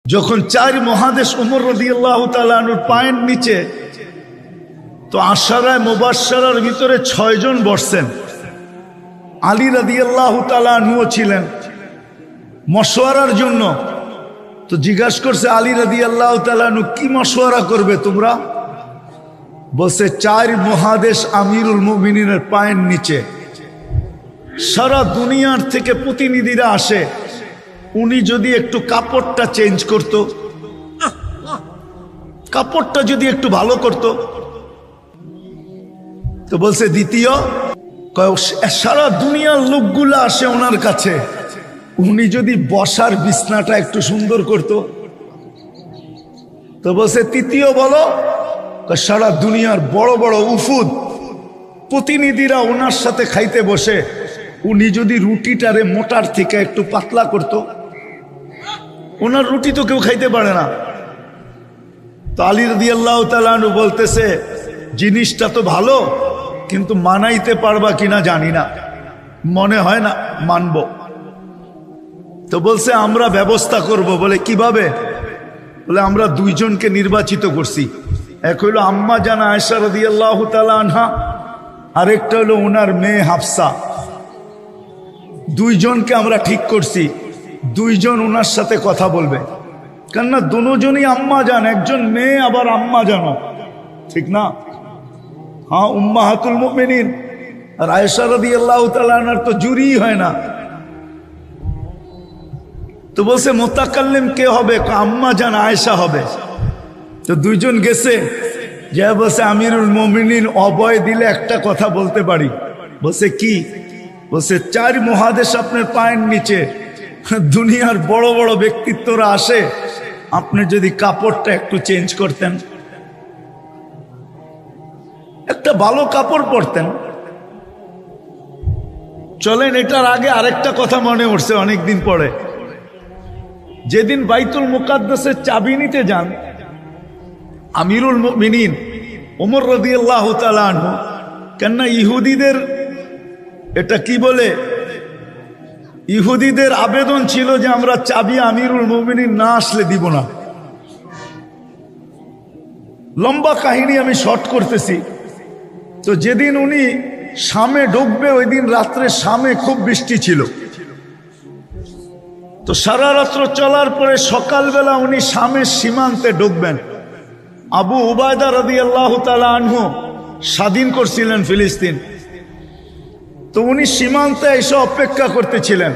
যখন চার মহাদেশ ওমর রাদিয়াল্লাহু তাআলা আনহুর পায়ের নিচে, তো আশারায়ে মুবাশশারার ভিতরে 6 জন বসছেন। আলী রাদিয়াল্লাহু তাআলা আনহুও ছিলেন মশওয়ারার জন্য। তো জিজ্ঞাসা করছে আলী রাদিয়াল্লাহু তাআলা আনহু, কি মশওয়ারা করবে তোমরা? বলছে 4 মহাদেশ আমিরুল মুমিনিনের পায়ের নিচে, সারা দুনিয়ার থেকে প্রতিনিধিরা আসে, উনি যদি একটু কাপড়টা চেঞ্জ করত, কাপড়টা যদি একটু ভালো করত। তো বলছে দ্বিতীয়, সারা দুনিয়ার লোকগুলা আসে ওনার কাছে, উনি যদি বসার বিছনাটা একটু সুন্দর করত। তো বলছে তৃতীয় বলো, সারা দুনিয়ার বড় বড় উফুদ প্রতিনিধিরা ওনার সাথে খাইতে বসে, উনি যদি রুটিটারে মোটার থেকে একটু পাতলা করত। ওনার রুটি তো কেউ খাইতে পারে না। তো আলী রাদিয়াল্লাহু তাআলা আনহু বলতেছে, জিনিসটা তো ভালো, কিন্তু মানাইতে পারবা কিনা জানি না, মনে হয় না মানব। তো বলছে আমরা ব্যবস্থা করব। বলে কিভাবে? বলে আমরা 2 জনকে নির্বাচিত করছি, এক হইল আম্মা জানা আয়েশা রাদিয়াল্লাহু তাআলা আনহা, আরেকটা হলো ওনার মেয়ে হাফসা। 2 জনকে আমরা ঠিক করছি, 2 জন ওনার সাথে কথা বলবে। কেননা দুজনই আম্মা জান, একজন মেয়ে আবার আম্মা জানো, ঠিক না? হ্যাঁ, উম্মাহাতুল মুমিনিন। আর আয়েশা রাদিয়াল্লাহু তাআলা আনহার তো জুরি হয় না। তো বলছে মুতাকাল্লিম কে হবে? আম্মা জান আয়েশা হবে। তো 2 জন গেছে, যা বলছে আমিরুল মুমিনিন অভয় দিলে একটা কথা বলতে পারি। বলছে কি? বলছে 4 মহাদেশ আপনার পায়ের নিচে, দুনিয়ার বড় বড় ব্যক্তিত্বরা আসে, আপনি যদি কাপড়টা একটু চেঞ্জ করতেন, একটা ভালো কাপড় পরতেন। চলেন, এটার আগে আরেকটা কথা মনে উঠছে অনেকদিন পরে। যেদিন বাইতুল মুকাদ্দাসের চাবি নিতে যান আমিরুল মুমিনিন ওমর রাদিয়াল্লাহু তাআলা আনহু, কেননা ইহুদিদের এটা কি বলে, ইহুদিদের আবেদন ছিল যে আমরা চাবি আমিরুল মুমিনিন না আসলে দিব না। লম্বা কাহিনী আমি শর্ট করতেছি। তো যেদিন উনি শামে ঢুকবে, ওই দিন রাত্রে শামে খুব বৃষ্টি ছিল। তো সারা রাত্র চলার পরে সকালবেলা উনি শামের সীমান্তে ঢুকবেন। আবু উবায়দা রাদিয়াল্লাহু তাআলা আনহু স্বাধীন করছিলেন ফিলিস্তিন। তো উনি সীমান্তে এসে অপেক্ষা করতেছিলেন।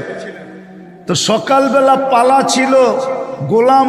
তো সকালবেলা পালা ছিল গোলাম